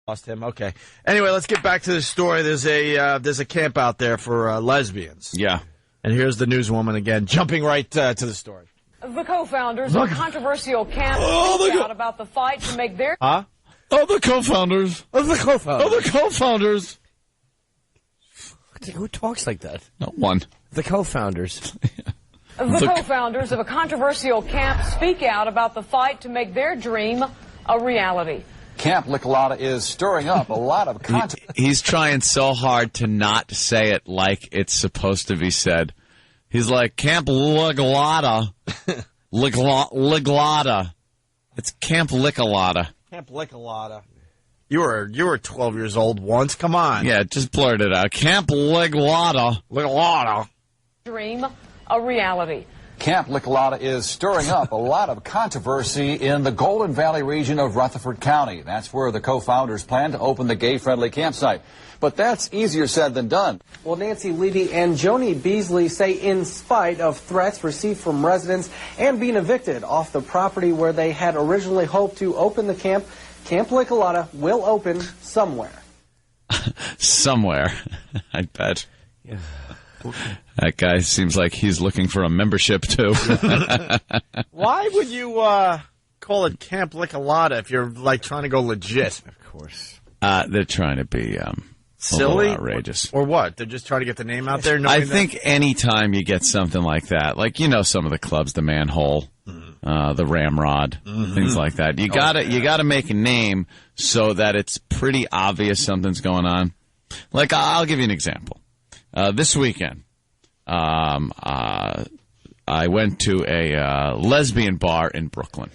Lost him. Okay. Anyway, let's get back to the story. There's a camp out there for lesbians. Yeah. And here's the newswoman again, jumping right to the story. The co-founders of a controversial camp speak out about the fight to make their... Oh, the co-founders. Of the co-founders. Oh, the co-founders. Who talks like that? Not one. The co-founders. The co-founders of a controversial camp speak out about the fight to make their dream a reality. Camp Licolata is stirring up a lot of controversy. He's trying so hard to not say it like it's supposed to be said. He's like, Camp Licolata. Licolata. It's Camp Licolata. Camp Licolata. You were 12 years old once. Come on. Yeah, just blurt it out. Camp Licolata. Licolata. Dream a reality. Camp Licolata is stirring up a lot of controversy in the Golden Valley region of Rutherford County. That's where the co-founders plan to open the gay-friendly campsite. But that's easier said than done. Well, Nancy Levy and Joni Beasley say in spite of threats received from residents and being evicted off the property where they had originally hoped to open the camp, Camp Licolata will open somewhere. Somewhere. I bet. Yeah. That guy seems like he's looking for a membership, too. Why would you call it Camp Licolata if you're, like, trying to go legit? Of course. They're trying to be silly? Outrageous. Or what? They're just trying to get the name out there? I think anytime you get something like that, like, some of the clubs, the Manhole, the Ramrod, things like that, you gotta make a name so that it's pretty obvious something's going on. Like, I'll give you an example. This weekend, I went to a lesbian bar in Brooklyn,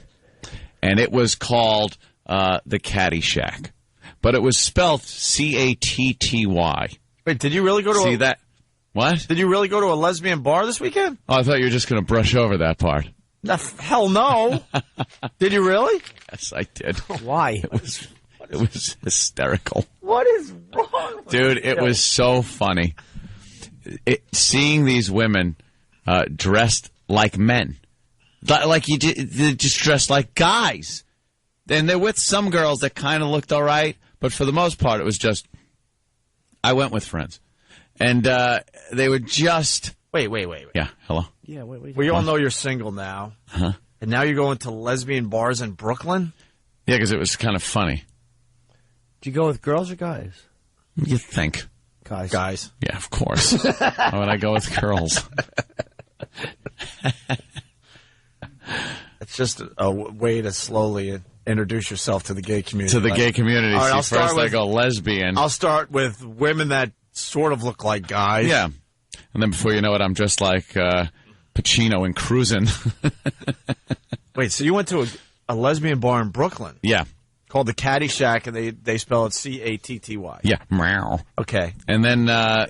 and it was called the Caddy Shack, but it was spelled C-A-T-T-Y. Wait, did you really go to See that? What? Did you really go to a lesbian bar this weekend? Oh, I thought you were just going to brush over that part. Hell no. Did you really? Yes, I did. Why? It was hysterical. What is wrong with Dude, you? it was so funny. Seeing these women dressed like men. Like they're just dressed like guys. And they're with some girls that kind of looked all right, but for the most part, it was just, I went with friends. And they were just... Wait. Yeah, hello? Yeah, wait. We all know you're single now. Huh? And now you're going to lesbian bars in Brooklyn? Yeah, because it was kind of funny. Did you go with girls or guys? You think. Guys. Yeah, of course. Why would I go with girls? It's just a way to slowly introduce yourself to the gay community. To the gay community. All right, See, first I go lesbian. I'll start with women that sort of look like guys. Yeah. And then before you know it, I'm just like Pacino in Cruisin'. Wait, so you went to a lesbian bar in Brooklyn? Yeah. Called the Caddy Shack, and they spell it C-A-T-T-Y. Yeah. Meow. Okay. And then,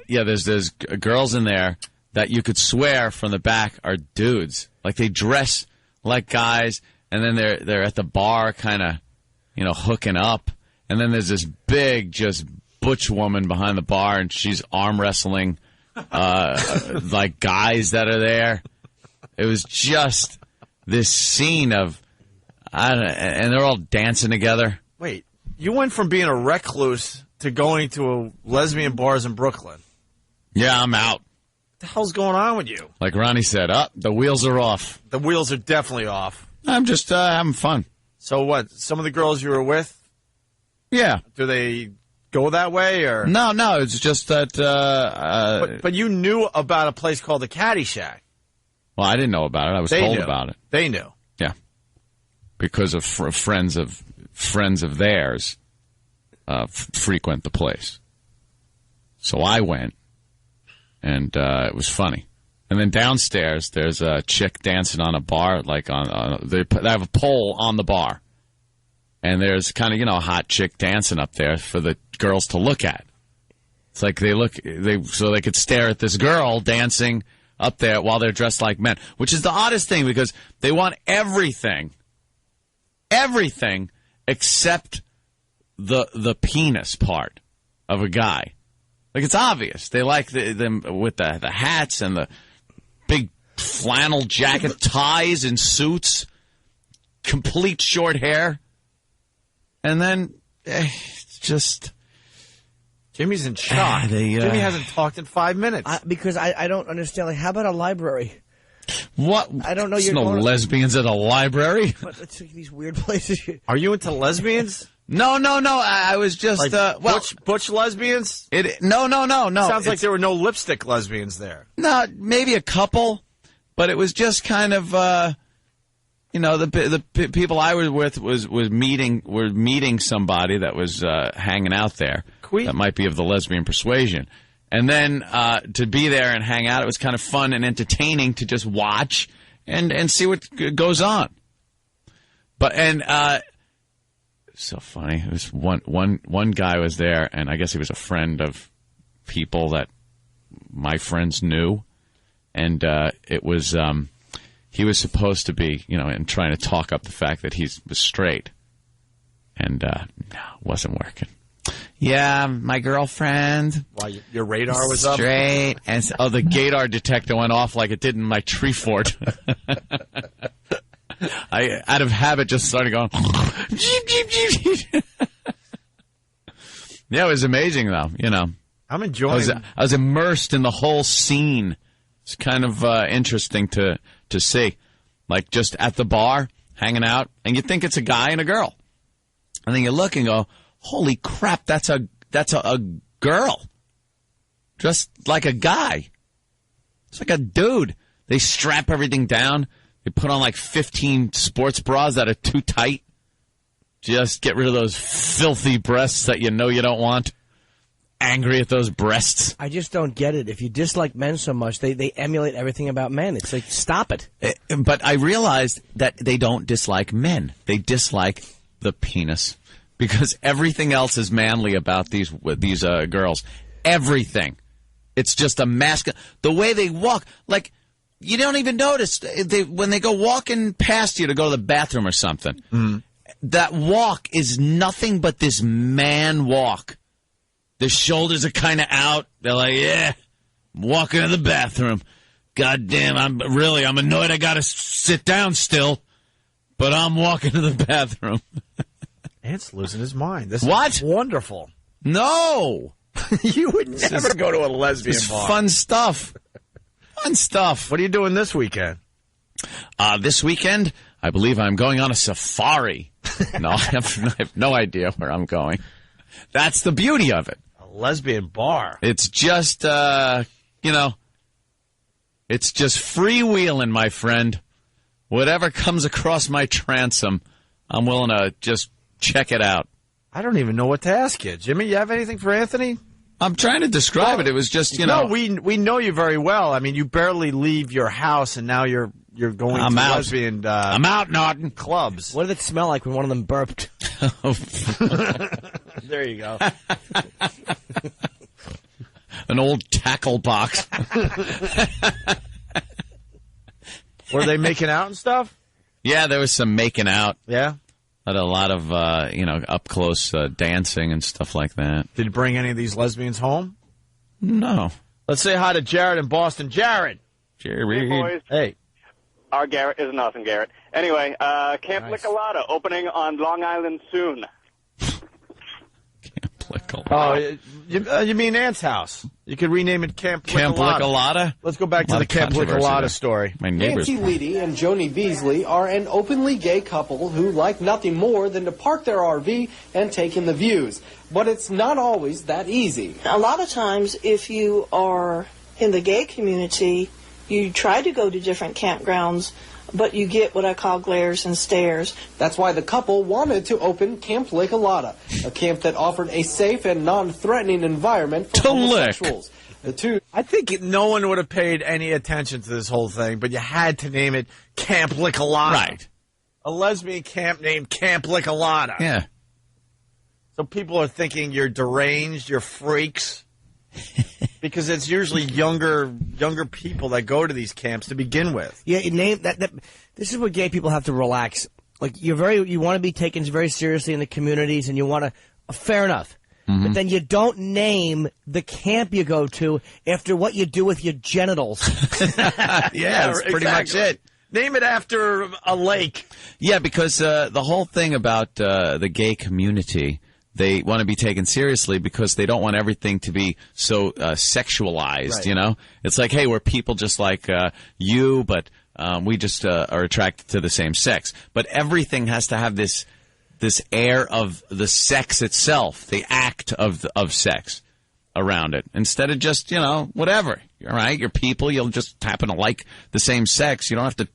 there's girls in there that you could swear from the back are dudes. Like, they dress like guys, and then they're at the bar kind of, hooking up. And then there's this big, just butch woman behind the bar, and she's arm wrestling, like, guys that are there. It was just this scene of, and they're all dancing together. Wait, you went from being a recluse to going to lesbian bars in Brooklyn. Yeah, I'm out. What the hell's going on with you? Like Ronnie said, the wheels are off. The wheels are definitely off. I'm just having fun. So what, some of the girls you were with, Yeah. do they go that way? Or No, it's just that... But you knew about a place called the Caddy Shack. Well, I didn't know about it. I was They told knew. about it. They knew. Yeah. Because of friends of theirs frequent the place. So I went, and it was funny. And then downstairs, there's a chick dancing on a bar, like they have a pole on the bar. And there's kind of, a hot chick dancing up there for the girls to look at. It's like so they could stare at this girl dancing up there while they're dressed like men, which is the oddest thing because they want everything except the penis part of a guy. Like, it's obvious. They like them with the hats and the big flannel jacket ties and suits, complete short hair. And then just... Jimmy's in shock. Jimmy hasn't talked in 5 minutes. Because I don't understand. Like, how about a library? What? I don't know. There's no lesbians at a librry. But it's like these weird places. Are you into lesbians? No. I was just butch lesbians. No. Sounds like there were no lipstick lesbians there. No, maybe a couple, but it was just kind of the people I was with were meeting somebody that was hanging out there that might be of the lesbian persuasion, and then to be there and hang out, it was kind of fun and entertaining to just watch and see what goes on. But so funny. It was one guy was there, and I guess he was a friend of people that my friends knew, and it was he was supposed to be, and trying to talk up the fact that he was straight, and no, it wasn't working. Yeah, my girlfriend. Why, your radar was up? Straight, and the gaydar detector went off like it did in my tree fort. I, out of habit, just started going, jeep, jeep, jeep. Yeah, it was amazing, though, I'm enjoying it. I was immersed in the whole scene. It's kind of interesting to see. Like, just at the bar, hanging out, and you think it's a guy and a girl. And then you look and go, holy crap, that's a girl. Just like a guy. It's like a dude. They strap everything down. They put on like 15 sports bras that are too tight. Just get rid of those filthy breasts that you don't want. Angry at those breasts. I just don't get it. If you dislike men so much, they emulate everything about men. It's like, stop it. But I realized that they don't dislike men. They dislike the penis. Because everything else is manly about these girls. Everything. It's just a mask. The way they walk, like... You don't even notice when they go walking past you to go to the bathroom or something. Mm. That walk is nothing but this man walk. Their shoulders are kind of out. They're like, yeah, I'm walking to the bathroom. God damn, I'm annoyed I got to sit down still, but I'm walking to the bathroom. Ant's losing his mind. This is wonderful. No. You would never go to a lesbian bar. Fun stuff. Fun stuff. What are you doing this weekend? This weekend, I believe I'm going on a safari. No, I have no idea where I'm going. That's the beauty of it. A lesbian bar. It's just, it's just freewheeling, my friend. Whatever comes across my transom, I'm willing to just check it out. I don't even know what to ask you. Jimmy, you have anything for Anthony? I'm trying to describe it. It was just, No, we know you very well. I mean, you barely leave your house, and now you're going to lesbian I'm out, Norton. clubs. What did it smell like when one of them burped? There you go. An old tackle box. Were they making out and stuff? Yeah, there was some making out. Yeah? Had a lot of, up close dancing and stuff like that. Did you bring any of these lesbians home? No. Let's say hi to Jared in Boston. Jared. Hey, boys. Hey. Our Garrett is an awesome Garrett. Anyway, Camp Licolada opening on Long Island soon. Camp Licolada. Oh, you mean Ant's house? You could rename it Camp Licolada. Camp Licolada? Let's go back to the Camp Licolada story. My neighbors. Nancy Leedy and Joni Beasley are an openly gay couple who like nothing more than to park their RV and take in the views. But it's not always that easy. A lot of times, if you are in the gay community, you try to go to different campgrounds, but you get what I call glares and stares. That's why the couple wanted to open Camp Licolada, a camp that offered a safe and non-threatening environment for homosexuals. The two. I think no one would have paid any attention to this whole thing, but you had to name it Camp Licolada. Right. A lesbian camp named Camp Licolada. Yeah. So people are thinking you're deranged, you're freaks. Because it's usually younger people that go to these camps to begin with. Yeah, this is what gay people have to relax. Like you want to be taken very seriously in the communities, and you want to. Fair enough, but then you don't name the camp you go to after what you do with your genitals. Yeah, that's pretty much it. Name it after a lake. Yeah, because the whole thing about the gay community, they want to be taken seriously because they don't want everything to be so sexualized, Right. you know? It's like, hey, we're people just like you, but we just are attracted to the same sex. But everything has to have this air of the sex itself, the act of sex around it, instead of just, whatever. All right, you're people, you'll just happen to like the same sex. You don't have to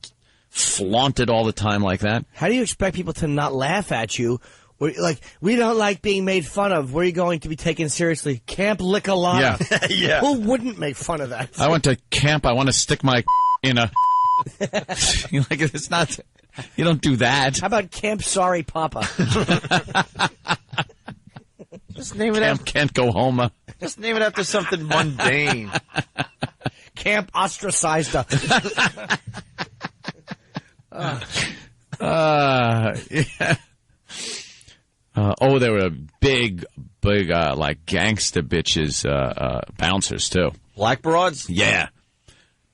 flaunt it all the time like that. How do you expect people to not laugh at you? Like, we don't like being made fun of. Where are you going to be taken seriously? Camp Lick-a-Lotta. Yeah. Yeah. Who wouldn't make fun of that? I went to camp. I want to stick my in a. Like, it's not. You don't do that. How about Camp Sorry Papa? Just name it Camp after. can't go home. Just name it after something mundane. Camp Ostracized. Yeah. There were big, like gangsta bitches, bouncers too. Black broads? Yeah.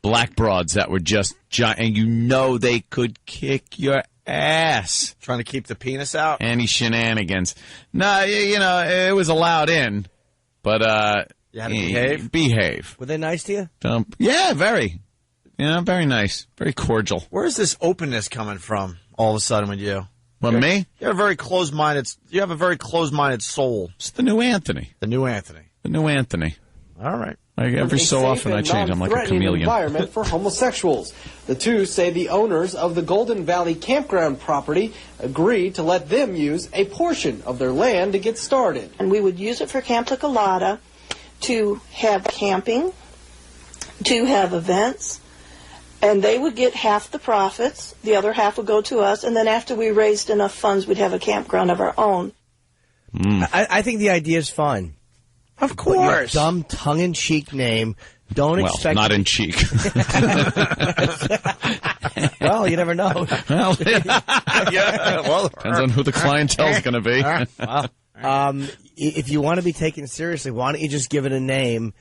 Black broads that were just giant, and they could kick your ass. Trying to keep the penis out? Any shenanigans. No, it was allowed in, but, You had to behave? Behave. Were they nice to you? Yeah, very. Very nice. Very cordial. Where's this openness coming from all of a sudden with you? Well, me? You have a very closed-minded soul. It's the new Anthony. The new Anthony. The new Anthony. All right. Like every so safe often I and change. I'm like a non-threatening chameleon. environment for homosexuals. The two say the owners of the Golden Valley campground property agreed to let them use a portion of their land to get started. And we would use it for Camp Lick-a-Lotta to have camping, to have events, and they would get half the profits. The other half would go to us, and then after we raised enough funds, we'd have a campground of our own. I think the idea is fine. Of But your course. dumb, tongue-in-cheek name. Don't Well, expect. not in cheek. Well, you never know. Well, Yeah, well, depends on who the clientele's going to be. If you want to be taken seriously, why don't you just give it a name?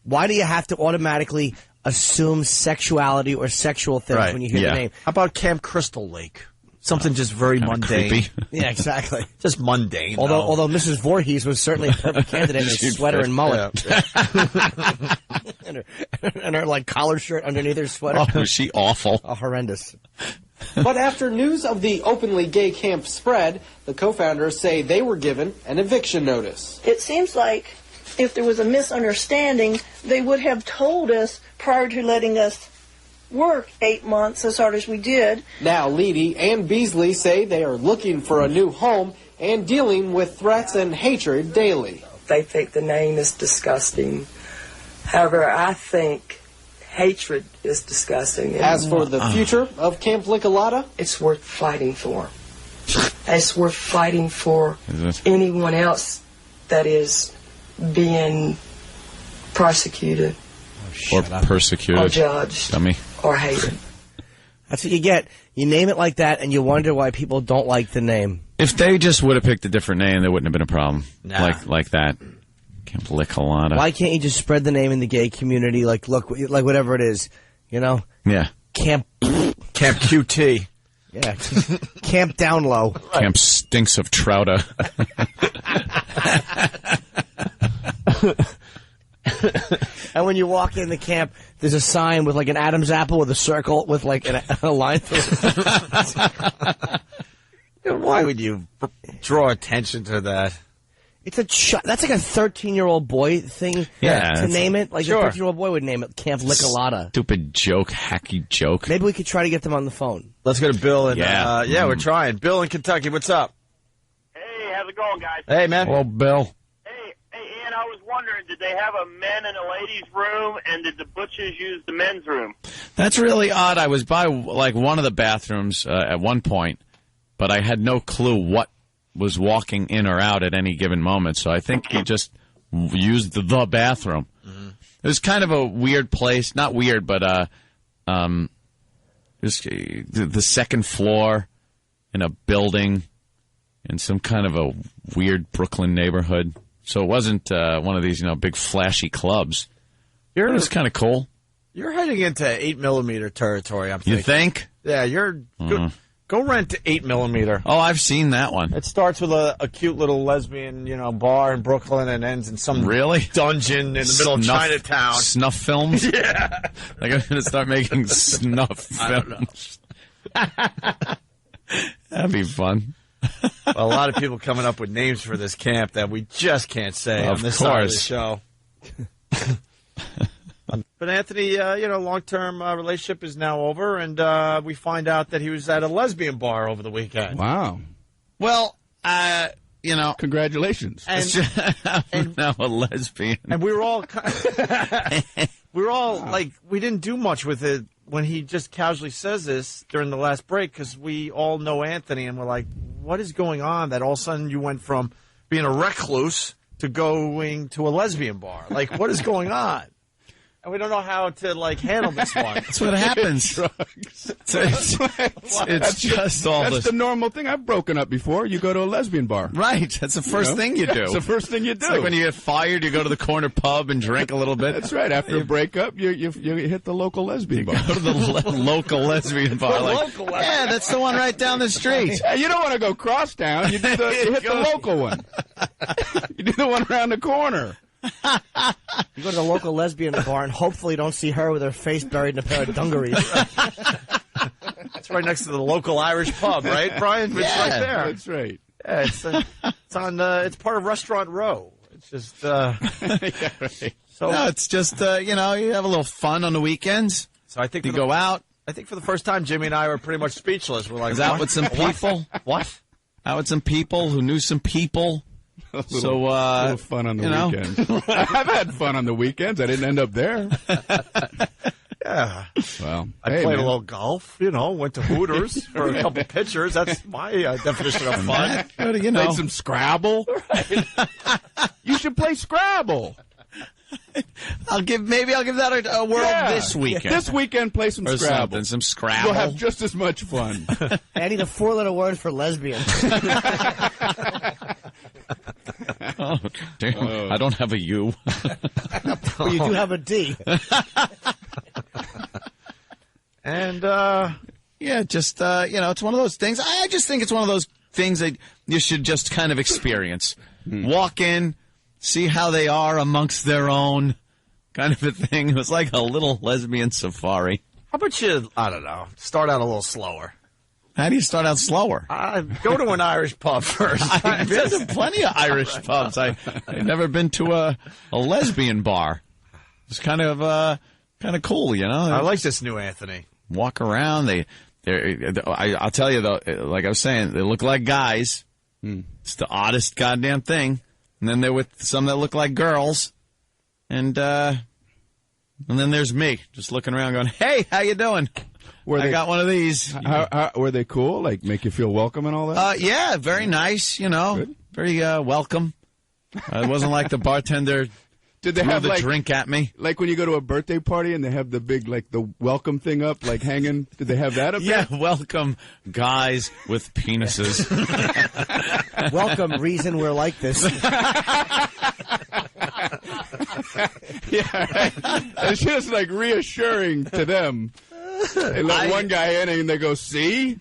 Why do you have to automatically assume sexuality or sexual things Right. when you hear Yeah. the name? How about Camp Crystal Lake? Something just very Kinda mundane. creepy. Yeah, exactly. Just mundane. Although Mrs. Voorhees was certainly a perfect candidate in a She'd sweater fit. and mullet. Yeah. and her like collar shirt underneath her sweater. Oh, was she awful? Oh, horrendous. But after news of the openly gay camp spread, the co-founders say they were given an eviction notice. It seems like if there was a misunderstanding, they would have told us prior to letting us work 8 months as hard as we did. Now, Leedy and Beasley say they are looking for a new home and dealing with threats and hatred daily. They think the name is disgusting. However, I think hatred is disgusting. And As for the future of Camp Lick-a-Lotta, it's worth fighting for. It's worth fighting for Is it? anyone else that is being prosecuted Or or persecuted. judged Dummy. or hated. That's what you get. You name it like that, and you wonder why people don't like the name. If they just would have picked a different name, there wouldn't have been a problem. Nah. Like that. Camp Lick-a-Lotta. Why can't you just spread the name in the gay community? Like, look, like whatever it is, Yeah. Camp, Camp QT. yeah, Camp Down Low. Camp Stinks of Trouta. And when you walk in the camp, there's a sign with like an Adam's apple with a circle with like a line through it. Why would you draw attention to that? It's that's like a 13-year-old boy thing. Yeah, to it's- name it like Sure. a 13-year-old boy would name it Camp Lick-a-Lotta. Stupid joke, hacky joke. Maybe we could try to get them on the phone. Let's go to Bill. And, Yeah. we're trying. Bill in Kentucky, what's up? Hey, how's it going, guys? Hey, man. Well, Bill. Hey, Ian, I was wondering, did they have a men and a ladies room, and did the butchers use the men's room? That's really odd. I was by like one of the bathrooms at one point, but I had no clue what was walking in or out at any given moment. So I think he just used the bathroom. Mm-hmm. It was kind of a weird place. Not weird, but it was the second floor in a building in some kind of a weird Brooklyn neighborhood. So it wasn't one of these, big flashy clubs. It was kind of cool. You're heading into 8mm territory, I'm thinking. You think? Yeah, you're good. Go rent 8mm. Oh, I've seen that one. It starts with a cute little lesbian, bar in Brooklyn and ends in some dungeon in the middle of Chinatown. Snuff films? Yeah. Like I'm going to start making snuff films. That'd be fun. Well, a lot of people coming up with names for this camp that we just can't say on this side of the show. But Anthony, long-term relationship is now over, and we find out that he was at a lesbian bar over the weekend. Wow. Well, congratulations. And now a lesbian. And we were all, we didn't do much with it when he just casually says this during the last break, because we all know Anthony, and we're like, what is going on that all of a sudden you went from being a recluse to going to a lesbian bar? Like, what is going on? And we don't know how to, handle this one. That's what happens. It's just all this. That's the normal thing. I've broken up before. You go to a lesbian bar. Right. That's the first thing you do. It's the first thing you do. It's like when you get fired, you go to the corner pub and drink a little bit. That's right. After a breakup, you hit the local lesbian bar. Go to the local lesbian bar. Yeah, that's the one right down the street. You don't want to go cross town. You hit the local one. You do the one around the corner. You go to the local lesbian bar and hopefully don't see her with her face buried in a pair of dungarees. It's right next to the local Irish pub, right, Brian? It's right there. That's right. Yeah, it's part of Restaurant Row. It's just yeah, right. So no, it's just you have a little fun on the weekends. So I think you go out. I think for the first time, Jimmy and I were pretty much speechless. We're like, is out with some people? What? Out with some people who knew some people. A little fun on the weekends. I've had fun on the weekends. I didn't end up there. Yeah. Well, I played a little golf, went to Hooters for a couple pitchers. That's my definition of fun. Played some Scrabble. Right. You should play Scrabble. I'll give that a whirl this weekend. This weekend, play some Scrabble. Some Scrabble. You'll have just as much fun. I need a 4-letter word for lesbian. Oh, damn. I don't have a U. Well, you do have a D. And, just, it's one of those things. I just think it's one of those things that you should just kind of experience. Walk in, see how they are amongst their own, kind of a thing. It was like a little lesbian safari. How about you, I don't know, start out a little slower? How do you start out slower? Go to an Irish pub first. I've been to plenty of Irish pubs. I've never been to a lesbian bar. It's kind of cool, I like this new Anthony. Walk around. I'll tell you though, like I was saying, they look like guys. It's the oddest goddamn thing. And then they're with some that look like girls, and then there's me just looking around, going, "Hey, how you doing? I got one of these." How, were they cool? Like make you feel welcome and all that? Yeah, very nice. Good. Very welcome. It wasn't like the bartender. Did they have the drink at me? Like when you go to a birthday party and they have the big, the welcome thing up, hanging? Did they have that up there? Yeah, welcome guys with penises. Welcome, reason we're like this. Yeah, right. It's just reassuring to them. They let one guy in and they go, see?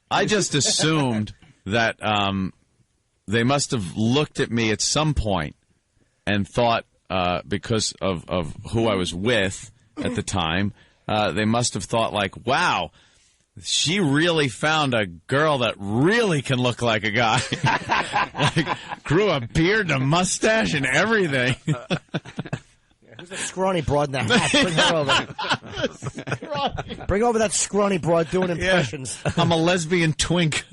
I just assumed that they must have looked at me at some point and thought, because of who I was with at the time, they must have thought wow, she really found a girl that really can look like a guy. Grew a beard and a mustache and everything. Who's that scrawny broad in the hat? Bring her over. Bring over that scrawny broad doing impressions. Yeah. I'm a lesbian twink.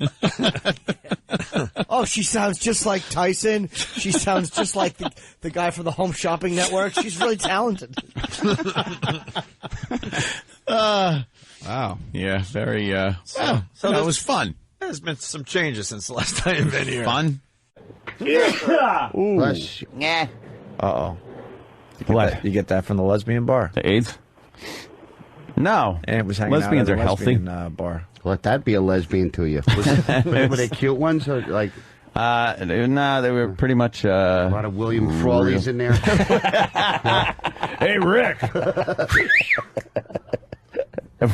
Oh, she sounds just like Tyson. She sounds just like the guy from the Home Shopping Network. She's really talented. Wow. Yeah, very, so that was fun. There's been some changes since the last time you've been here. Fun? Yeah. Ooh. Yeah. Uh-oh. What? You get that from the lesbian bar? The AIDS? No. And it was hanging Lesbians out at are a lesbian, healthy. Bar. Let that be a lesbian to you. Were they cute ones or like? No, they were pretty much. A lot of William Frawleys in there. Hey, Rick.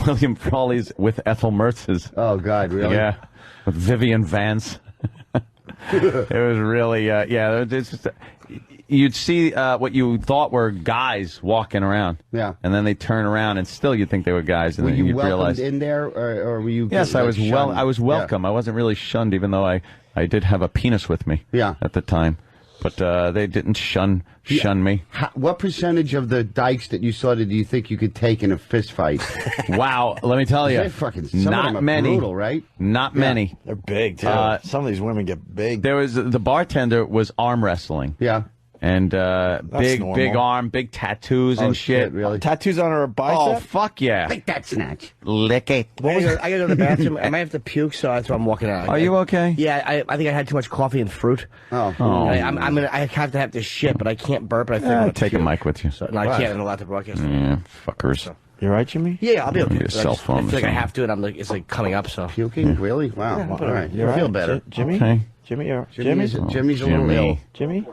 William Frawley's with Ethel Mertz's. Oh, God, really? Yeah, with Vivian Vance. It was really, it's just, you'd see what you thought were guys walking around. Yeah. And then they turn around and still you'd think they were guys. And Were then you you'd welcomed realize. in there, or were you? Yes, I was shunned? I was welcome. Yeah. I wasn't really shunned, even though I did have a penis with me. Yeah. At the time. But they didn't shun me. What percentage of the dykes that you saw do you think you could take in a fist fight? Wow, let me tell you, Some of them not are many. brutal, right? Not many. They're big too. Some of these women get big. There was the bartender was arm wrestling. Yeah. And big normal. arm, big tattoos and shit. Really? Tattoos on her bicep. Oh fuck yeah! Take that snatch. Lick it. I gotta go to the bathroom. I might have to puke, so that's why I'm walking out. Are you okay? Yeah, I think I had too much coffee and fruit. Oh. I have to have this shit, but I can't burp. And I think I'm gonna Take a puke. mic with you. So, no, I can't. I'm allowed to broadcast. Yeah, fuckers. You all right, Jimmy? Yeah, I'll be okay. Need a But I cell just- phone I or feel like I something. have to, and I'm like, it's like coming up. So Puking? Really? Wow. Yeah, All right. You're I feel right. better. Jimmy. Okay. Jimmy. Jimmy's a little Jimmy. ill. Jimmy.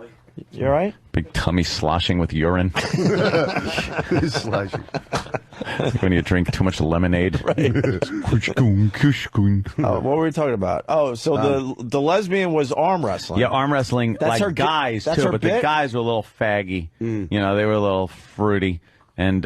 You all right? Big tummy sloshing with urine. Slush. Like when you drink too much lemonade. Oh, what were we talking about? Oh, so the lesbian was arm wrestling. Yeah, arm wrestling. That's like her guys that's too, her but the bit? guys were a little faggy. You know, they were a little fruity, and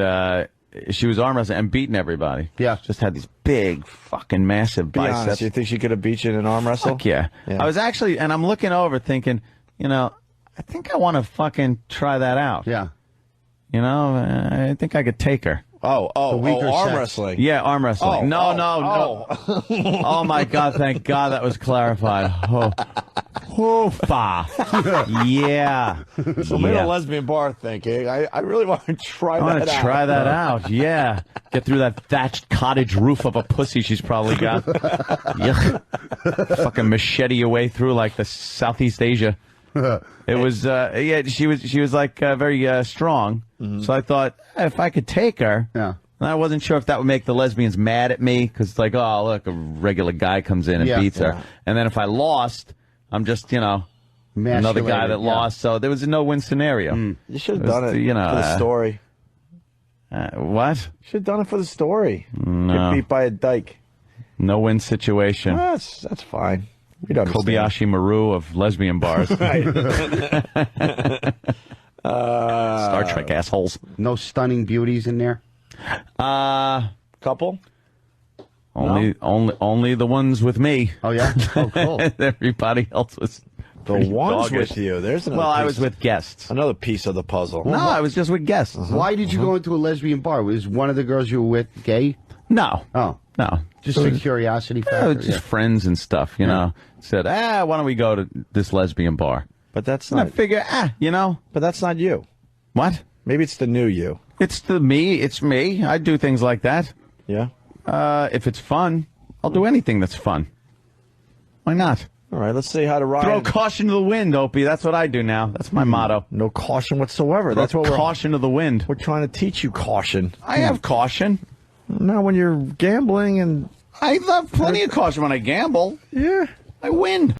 she was arm wrestling and beating everybody. Yeah. Just had these big, fucking massive Be biceps. honest, you think she could have beat you in an arm wrestle? Fuck yeah. Yeah. I was actually, and I'm looking over thinking, you know, I think I want to fucking try that out. Yeah. You know, I think I could take her. weaker arm sex. wrestling. Yeah, arm wrestling. No. Oh my God! Thank God that was clarified. Oh, hoofa. Yeah. So made a lesbian bar thinking, I really want to try I want that to out. try that out. Yeah. Get through that thatched cottage roof of a pussy she's probably got. Yuck. Fucking machete your way through like the Southeast Asia. It was, she was like very strong. Mm-hmm. So I thought if I could take her, Yeah. and I wasn't sure if that would make the lesbians mad at me because it's like, oh, look, a regular guy comes in and beats her. And then if I lost, I'm just, you know, another guy that lost. So there was a no-win scenario. You should have done it you know, for the story. What? You should have done it for the story. No. Get beat by a dyke. No-win situation. That's fine. We'd understand. Kobayashi Maru of lesbian bars. Star Trek assholes. No stunning beauties in there? Couple? Only the ones with me. Oh, yeah? Oh, cool. Everybody else was The pretty ones doggish. with you. There's another Well, I piece- was with guests. Another piece of the puzzle. No, I was just with guests. Why did you go into a lesbian bar? Was one of the girls you were with gay? No. Oh. No. Just a curiosity factor? Just friends and stuff, you know. Said, why don't we go to this lesbian bar? But that's And I not. figure, you know. But that's not you. What? Maybe it's the new you. It's me. It's me. I do things like that. Yeah. If it's fun, I'll do anything that's fun. Why not? All right. Let's see how to ride. Throw caution to the wind, Opie. That's what I do now. That's my motto. No caution whatsoever. That's what caution to the wind. we're trying to teach you caution. I have caution. Not when you're gambling and I have plenty of caution when I gamble. yeah. I win.